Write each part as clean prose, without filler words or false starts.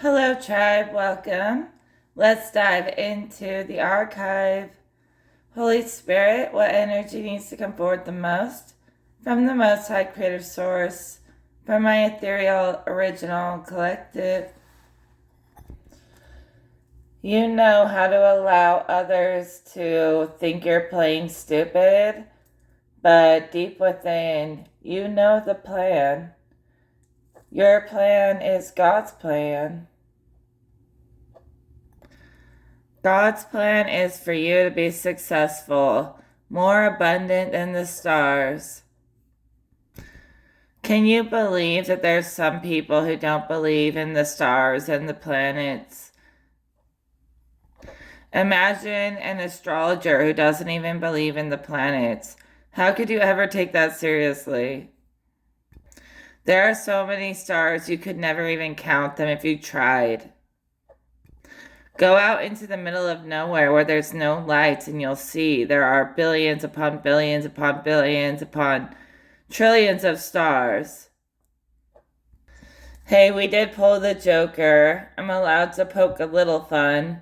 Hello, tribe. Welcome. Let's dive into the archive. Holy Spirit, what energy needs to come forward the most? From the Most High Creative Source, from my ethereal original collective. You know how to allow others to think you're playing stupid, but deep within, you know the plan. Your plan is God's plan. God's plan is for you to be successful, more abundant than the stars. Can you believe that there's some people who don't believe in the stars and the planets? Imagine an astrologer who doesn't even believe in the planets. How could you ever take that seriously? There are so many stars you could never even count them if you tried. Go out into the middle of nowhere where there's no lights and you'll see there are billions upon billions upon billions upon trillions of stars. Hey, we did pull the Joker. I'm allowed to poke a little fun.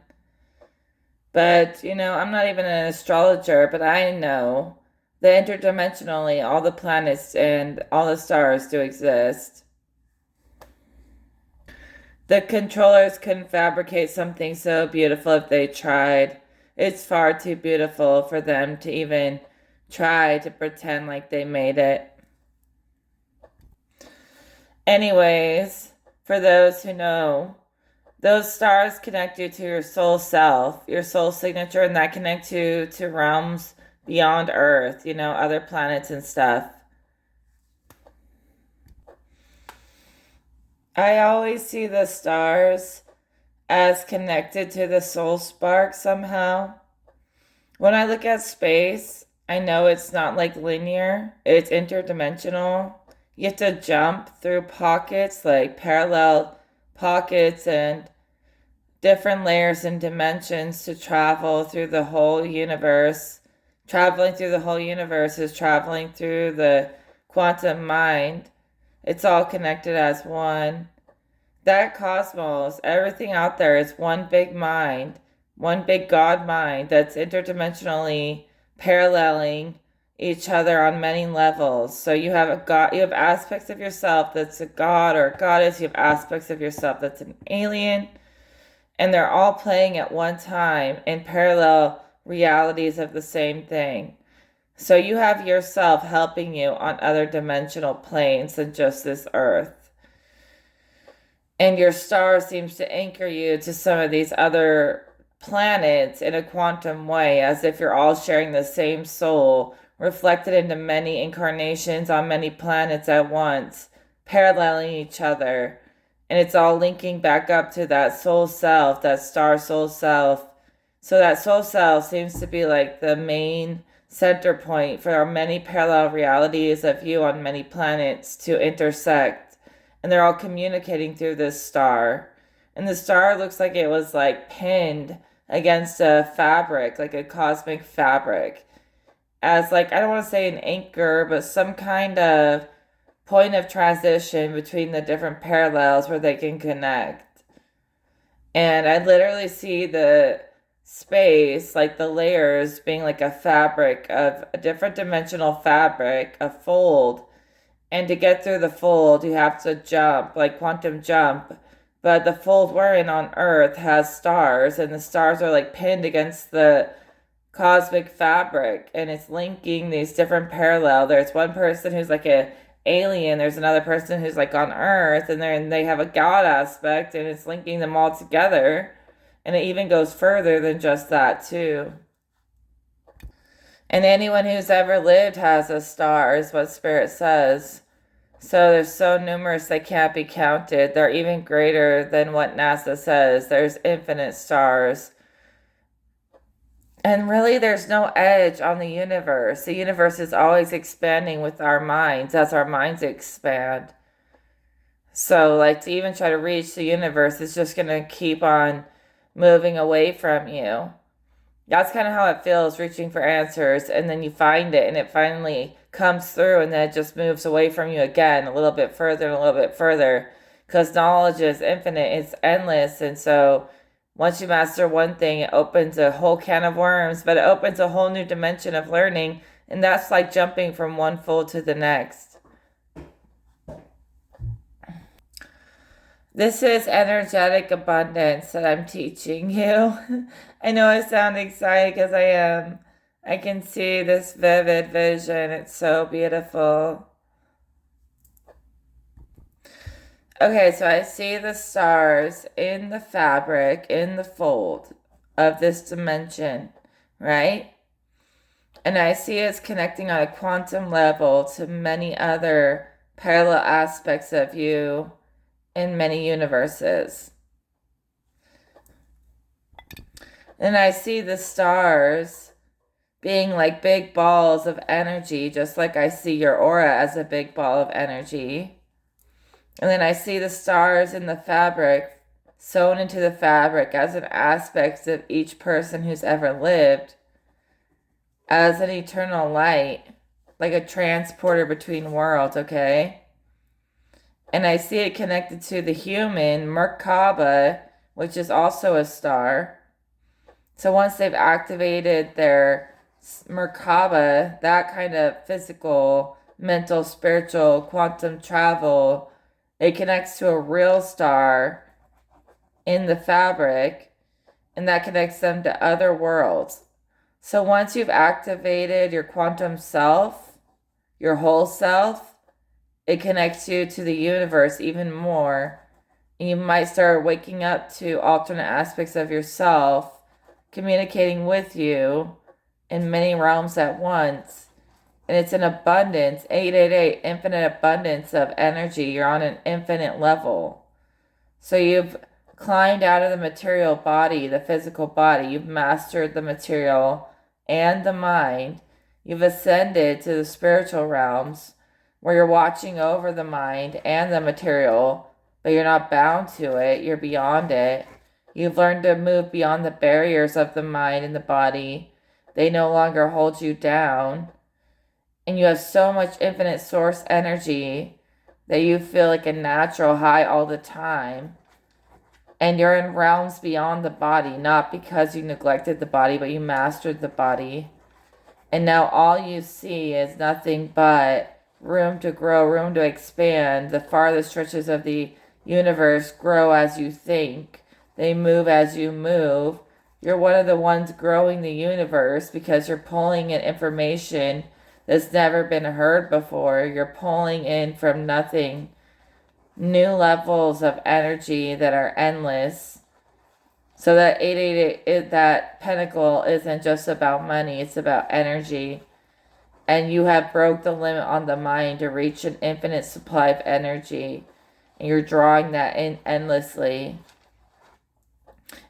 But, I'm not even an astrologer, but I know that interdimensionally all the planets and all the stars do exist. The controllers couldn't fabricate something so beautiful if they tried. It's far too beautiful for them to even try to pretend like they made it. Anyways, for those who know, those stars connect you to your soul self, your soul signature, and that connects you to realms beyond Earth, other planets and stuff. I always see the stars as connected to the soul spark somehow. When I look at space, I know it's not like linear, it's interdimensional. You have to jump through pockets, like parallel pockets and different layers and dimensions to travel through the whole universe. Traveling through the whole universe is traveling through the quantum mind. It's all connected as one. That cosmos, everything out there is one big mind, one big God mind that's interdimensionally paralleling each other on many levels. So you have a God, you have aspects of yourself that's a God or a goddess, you have aspects of yourself that's an alien, and they're all playing at one time in parallel realities of the same thing. So you have yourself helping you on other dimensional planes than just this earth. And your star seems to anchor you to some of these other planets in a quantum way, as if you're all sharing the same soul, reflected into many incarnations on many planets at once, paralleling each other. And it's all linking back up to that soul self, that star soul self. So that soul self seems to be like the main center point for our many parallel realities of you on many planets to intersect. And they're all communicating through this star. And the star looks like it was like pinned against a fabric, like a cosmic fabric. As like, I don't want to say an anchor, but some kind of point of transition between the different parallels where they can connect. And I literally see the space, like the layers being like a fabric of a different dimensional fabric, a fold. And to get through the fold, you have to jump, like quantum jump. But the fold we're in on Earth has stars, and the stars are like pinned against the cosmic fabric, and it's linking these different parallel. There's one person who's like a alien, there's another person who's like on Earth, and then they have a God aspect, and it's linking them all together. And it even goes further than just that, too. And anyone who's ever lived has a star, is what Spirit says. So they're so numerous they can't be counted. They're even greater than what NASA says. There's infinite stars. And really, there's no edge on the universe. The universe is always expanding with our minds as our minds expand. So, like, to even try to reach the universe is just going to keep on moving away from you. That's kind of how it feels, reaching for answers, and then you find it, and it finally comes through, and then it just moves away from you again, a little bit further and a little bit further. because knowledge is infinite, it's endless. And so once you master one thing, it opens a whole can of worms, but it opens a whole new dimension of learning. And that's like jumping from one fold to the next. This is energetic abundance that I'm teaching you. I know I sound excited because I am. I can see this vivid vision. It's so beautiful. Okay, so I see the stars in the fabric, in the fold of this dimension, right? And I see it's connecting on a quantum level to many other parallel aspects of you in many universes. And I see the stars being like big balls of energy, just like I see your aura as a big ball of energy. And then I see the stars in the fabric, sewn into the fabric as an aspect of each person who's ever lived, as an eternal light, like a transporter between worlds, okay? And I see it connected to the human, Merkaba, which is also a star. So once they've activated their Merkaba, that kind of physical, mental, spiritual, quantum travel, it connects to a real star in the fabric, and that connects them to other worlds. So once you've activated your quantum self, your whole self, it connects you to the universe even more. And you might start waking up to alternate aspects of yourself, communicating with you in many realms at once. And it's an abundance, 888, infinite abundance of energy. You're on an infinite level. So you've climbed out of the material body, the physical body. You've mastered the material and the mind. You've ascended to the spiritual realms where you're watching over the mind and the material, but you're not bound to it. You're beyond it. You've learned to move beyond the barriers of the mind and the body. They no longer hold you down. And you have so much infinite source energy that you feel like a natural high all the time. And you're in realms beyond the body, not because you neglected the body, but you mastered the body. And now all you see is nothing but room to grow, room to expand. The farthest stretches of the universe grow as you think. They move as you move. You're one of the ones growing the universe because you're pulling in information that's never been heard before. You're pulling in from nothing new levels of energy that are endless. So that 888, that pentacle isn't just about money, it's about energy. And you have broke the limit on the mind to reach an infinite supply of energy. And you're drawing that in endlessly.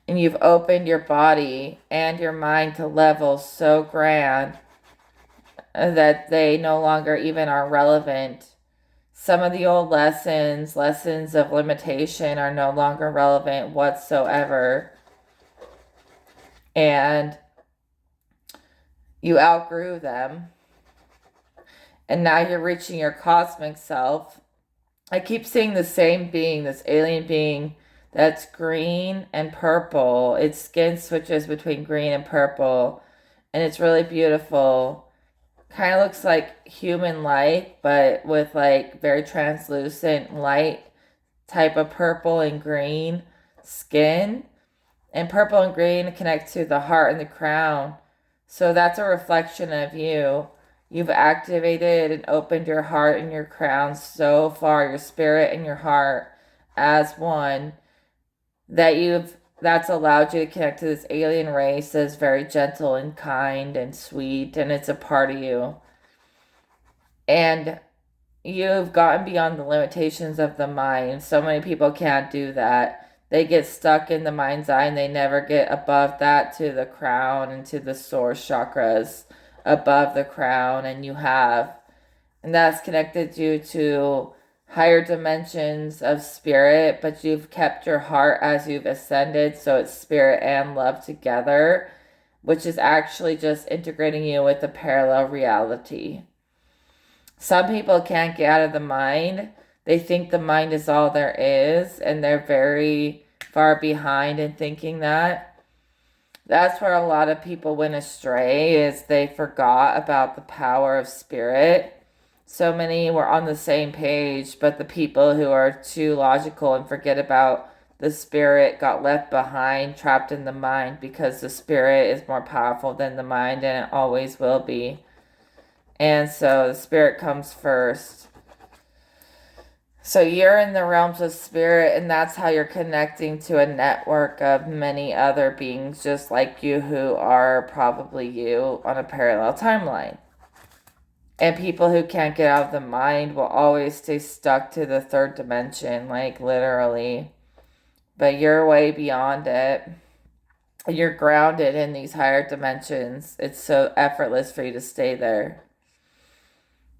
And you've opened your body and your mind to levels so grand that they no longer even are relevant. Some of the old lessons of limitation, are no longer relevant whatsoever. And you outgrew them. And now you're reaching your cosmic self. I keep seeing the same being, this alien being that's green and purple. Its skin switches between green and purple. And it's really beautiful. Kind of looks like human light, but with like very translucent light type of purple and green skin. And purple and green connect to the heart and the crown. So that's a reflection of you. You've activated and opened your heart and your crown so far, your spirit and your heart as one, that's allowed you to connect to this alien race that's very gentle and kind and sweet, and it's a part of you. And you've gotten beyond the limitations of the mind. So many people can't do that. They get stuck in the mind's eye and they never get above that to the crown and to the source chakras above the crown, and you have. And that's connected you to higher dimensions of spirit, but you've kept your heart as you've ascended, so it's spirit and love together, which is actually just integrating you with the parallel reality. Some people can't get out of the mind. They think the mind is all there is, and they're very far behind in thinking that. That's where a lot of people went astray, is they forgot about the power of spirit. So many were on the same page, but the people who are too logical and forget about the spirit got left behind, trapped in the mind, because the spirit is more powerful than the mind, and it always will be. And so the spirit comes first. So you're in the realms of spirit, and that's how you're connecting to a network of many other beings just like you, who are probably you on a parallel timeline. And people who can't get out of the mind will always stay stuck to the third dimension, like literally. But you're way beyond it. You're grounded in these higher dimensions. It's so effortless for you to stay there.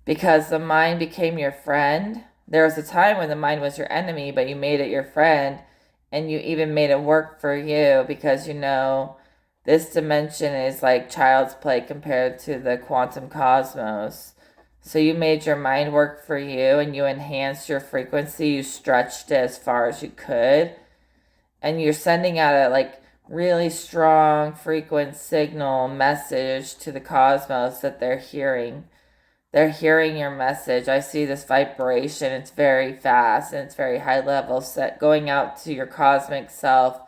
Because the mind became your friend. There was a time when the mind was your enemy, but you made it your friend, and you even made it work for you, because you know this dimension is like child's play compared to the quantum cosmos. So you made your mind work for you, and you enhanced your frequency. You stretched it as far as you could, and you're sending out a like really strong frequent signal message to the cosmos that they're hearing. They're hearing your message. I see this vibration. It's very fast and it's very high level, set going out to your cosmic self.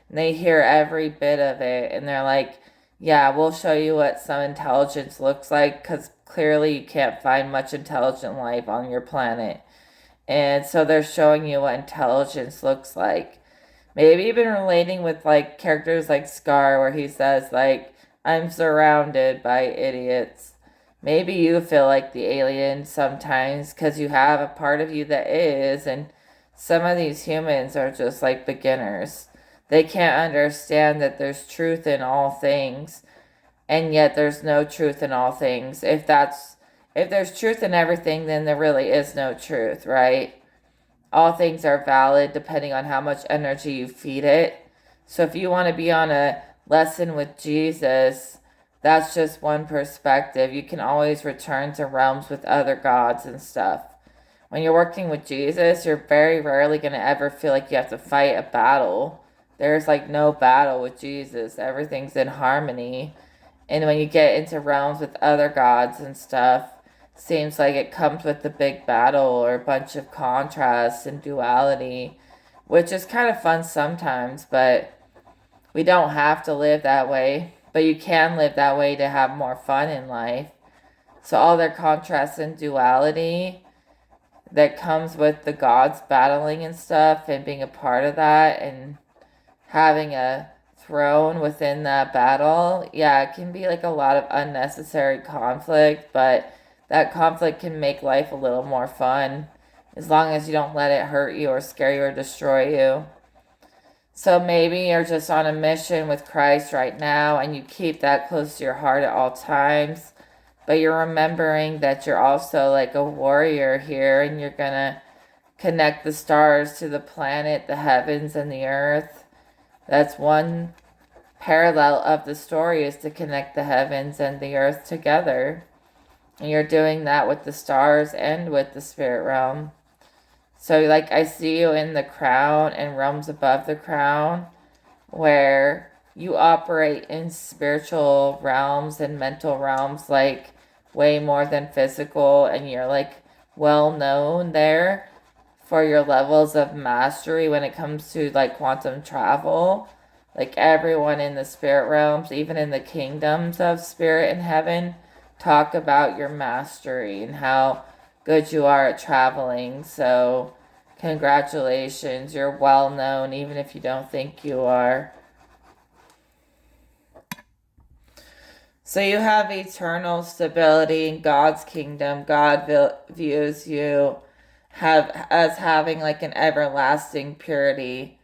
And they hear every bit of it, and they're like, yeah, we'll show you what some intelligence looks like, because clearly you can't find much intelligent life on your planet. And so they're showing you what intelligence looks like. Maybe even relating with like characters like Scar, where he says like, I'm surrounded by idiots. Maybe you feel like the alien sometimes because you have a part of you that is, and some of these humans are just like beginners. They can't understand that there's truth in all things, and yet there's no truth in all things. If there's truth in everything, then there really is no truth, right? All things are valid depending on how much energy you feed it. So if you want to be on a lesson with Jesus, that's just one perspective. You can always return to realms with other gods and stuff. When you're working with Jesus, you're very rarely going to ever feel like you have to fight a battle. There's like no battle with Jesus. Everything's in harmony. And when you get into realms with other gods and stuff, seems like it comes with the big battle or a bunch of contrasts and duality, which is kind of fun sometimes, but we don't have to live that way. But you can live that way to have more fun in life. So all their contrasts and duality that comes with the gods battling and stuff, and being a part of that, and having a throne within that battle, yeah, it can be like a lot of unnecessary conflict, but that conflict can make life a little more fun, as long as you don't let it hurt you or scare you or destroy you. So maybe you're just on a mission with Christ right now, and you keep that close to your heart at all times, but you're remembering that you're also like a warrior here, and you're gonna connect the stars to the planet, the heavens, and the earth. That's one parallel of the story, is to connect the heavens and the earth together. And you're doing that with the stars and with the spirit realm. So like I see you in the crown and realms above the crown, where you operate in spiritual realms and mental realms, like way more than physical, and you're like well known there for your levels of mastery when it comes to like quantum travel. Like everyone in the spirit realms, even in the kingdoms of spirit and heaven, talk about your mastery and how good you are at traveling. So congratulations, you're well known even if you don't think you are. So you have eternal stability in God's kingdom. God views you as having like an everlasting purity.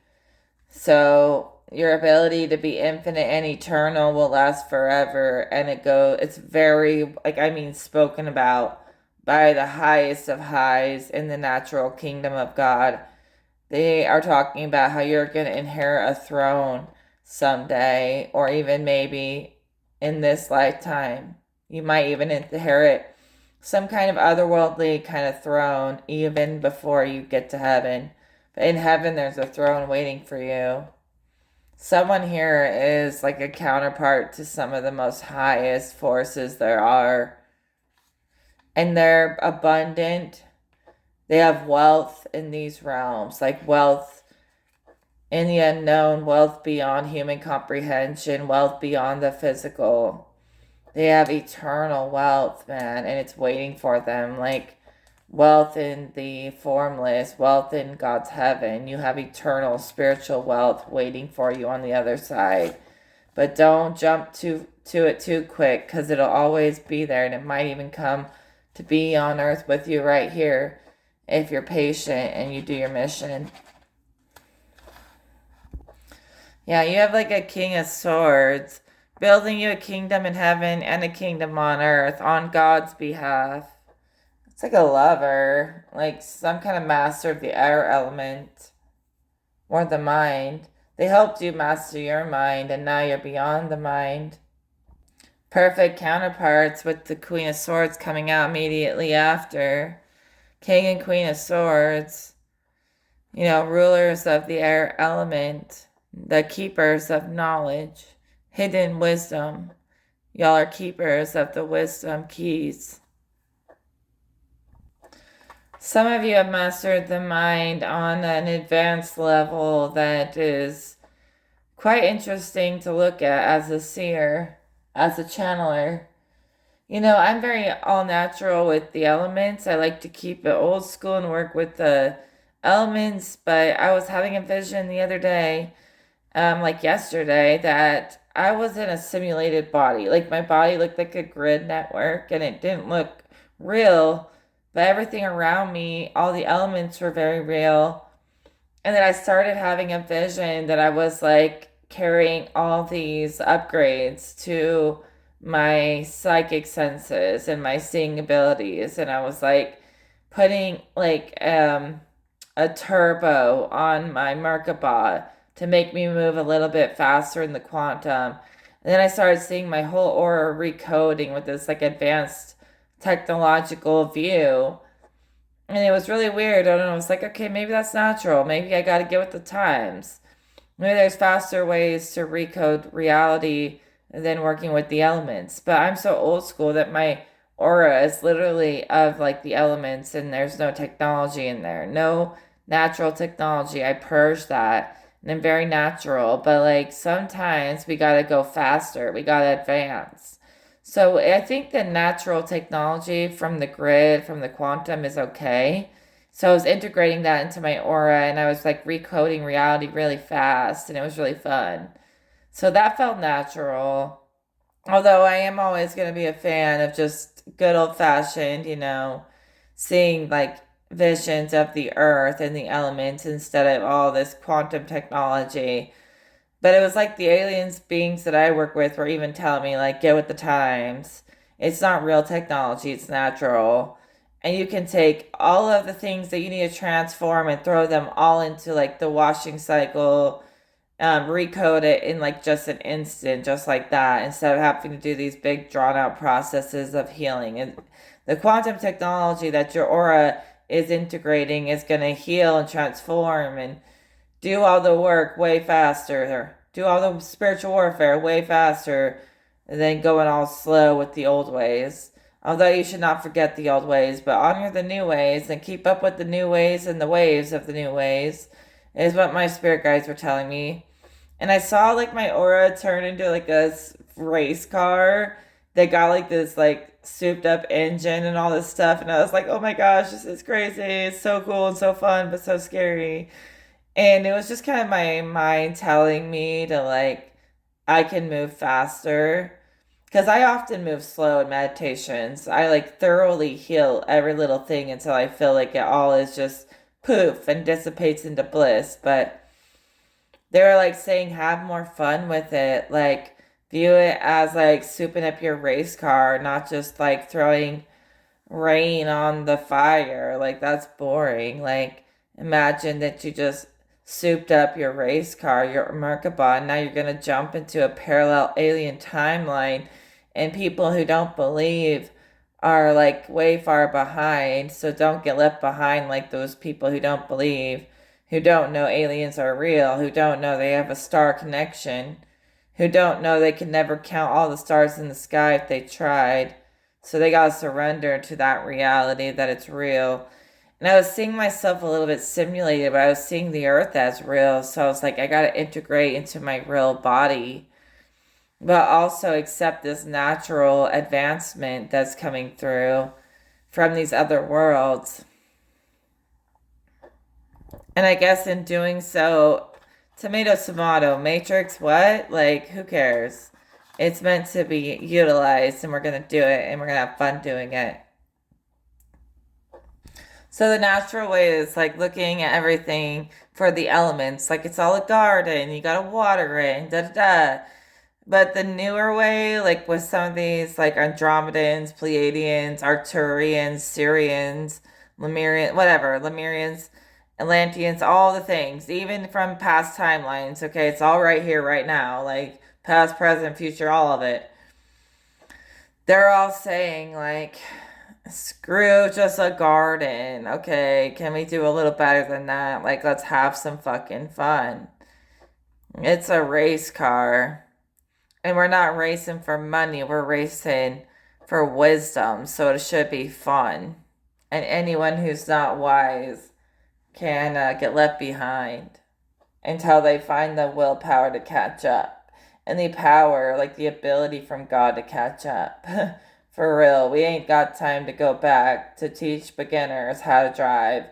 So your ability to be infinite and eternal will last forever, and it's very, like, I mean, spoken about by the highest of highs in the natural kingdom of God. They are talking about how you're going to inherit a throne someday, or even maybe in this lifetime. You might even inherit some kind of otherworldly kind of throne even before you get to heaven. But in heaven, there's a throne waiting for you. Someone here is like a counterpart to some of the most highest forces there are. And they're abundant. They have wealth in these realms, like wealth in the unknown, wealth beyond human comprehension, wealth beyond the physical. They have eternal wealth, man, and it's waiting for them. Like wealth in the formless, wealth in God's heaven. You have eternal spiritual wealth waiting for you on the other side. But don't jump to it too quick, because it'll always be there, and it might even come to be on earth with you right here if you're patient and you do your mission. Yeah, you have like a king of swords building you a kingdom in heaven and a kingdom on earth on God's behalf. It's like a lover, like some kind of master of the air element or the mind. They helped you master your mind, and now you're beyond the mind. Perfect counterparts with the Queen of Swords coming out immediately after. King and Queen of Swords, rulers of the air element, the keepers of knowledge, hidden wisdom. Y'all are keepers of the wisdom keys. Some of you have mastered the mind on an advanced level that is quite interesting to look at as a seer, as a channeler. I'm very all natural with the elements. I like to keep it old school and work with the elements, but I was having a vision the other day, like yesterday, that I was in a simulated body. Like my body looked like a grid network and it didn't look real, but everything around me, all the elements were very real. And then I started having a vision that I was like carrying all these upgrades to my psychic senses and my seeing abilities, and I was like putting like a turbo on my Merkabah to make me move a little bit faster in the quantum. And then I started seeing my whole aura recoding with this like advanced technological view. And it was really weird. I don't know. It's like, okay, maybe that's natural. Maybe I got to get with the times. Maybe there's faster ways to recode reality than working with the elements. But I'm so old school that my aura is literally of like the elements, and there's no technology in there. No natural technology. I purge that. And I'm very natural. But like sometimes we got to go faster. We got to advance. So I think the natural technology from the grid, from the quantum is okay. So I was integrating that into my aura, and I was like recoding reality really fast, and it was really fun. So that felt natural. Although I am always going to be a fan of just good old fashioned, seeing like visions of the earth and the elements instead of all this quantum technology. But it was like the aliens beings that I work with were even telling me, like, get with the times. It's not real technology, it's natural. And you can take all of the things that you need to transform and throw them all into like the washing cycle, recode it in like just an instant, just like that, instead of having to do these big drawn out processes of healing. And the quantum technology that your aura is integrating is going to heal and transform and do all the work way faster, or do all the spiritual warfare way faster than going all slow with the old ways. Although you should not forget the old ways, but honor the new ways and keep up with the new ways and the waves of the new ways, is what my spirit guides were telling me. And I saw like my aura turn into like a race car that got like this like souped up engine and all this stuff. And I was like, oh my gosh, this is crazy. It's so cool and so fun, but so scary. And it was just kind of my mind telling me to like, I can move faster. Because I often move slow in meditations. I like thoroughly heal every little thing until I feel like it all is just poof and dissipates into bliss. But they were like saying, have more fun with it. Like, view it as like souping up your race car, not just like throwing rain on the fire. Like, that's boring. Like, imagine that you just souped up your race car, your Merkabah, and now you're going to jump into a parallel alien timeline, and people who don't believe are like way far behind. So don't get left behind like those people who don't believe, who don't know aliens are real, who don't know they have a star connection, who don't know they can never count all the stars in the sky if they tried. So they gotta surrender to that reality that it's real. And I was seeing myself a little bit simulated, but I was seeing the earth as real. So I was like, I gotta integrate into my real body, but also accept this natural advancement that's coming through from these other worlds. And I guess in doing so, tomato, Matrix, what? Like, who cares? It's meant to be utilized, and we're gonna do it, and we're gonna have fun doing it. So the natural way is like looking at everything for the elements, like it's all a garden, you gotta water it, and da da da. But the newer way, like with some of these, like Andromedans, Pleiadians, Arcturians, Syrians, Lemurian, whatever, Lemurians, Atlanteans, all the things, even from past timelines. Okay, it's all right here, right now, like past, present, future, all of it. They're all saying, like, screw just a garden. Okay, can we do a little better than that? Like, let's have some fucking fun. It's a race car. And we're not racing for money, we're racing for wisdom. So it should be fun. And anyone who's not wise can get left behind until they find the willpower to catch up. And the power, like the ability from God to catch up. For real, we ain't got time to go back to teach beginners how to drive.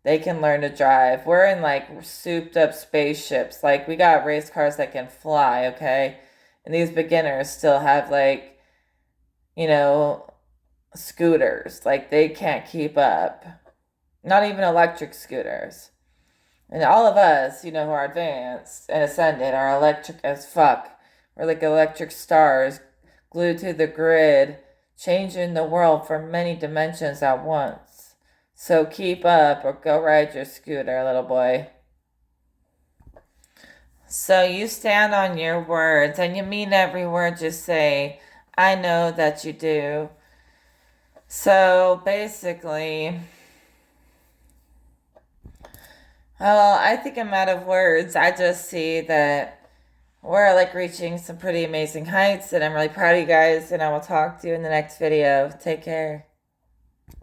They can learn to drive. We're in like souped up spaceships. Like we got race cars that can fly, okay? And these beginners still have like, you know, scooters. Like they can't keep up. Not even electric scooters. And all of us, who are advanced and ascended, are electric as fuck. We're like electric stars glued to the grid, changing the world for many dimensions at once. So keep up or go ride your scooter, little boy. So you stand on your words and you mean every word you say. I know that you do. So basically, well, I think I'm out of words. I just see that we're like reaching some pretty amazing heights, and I'm really proud of you guys, and I will talk to you in the next video. Take care.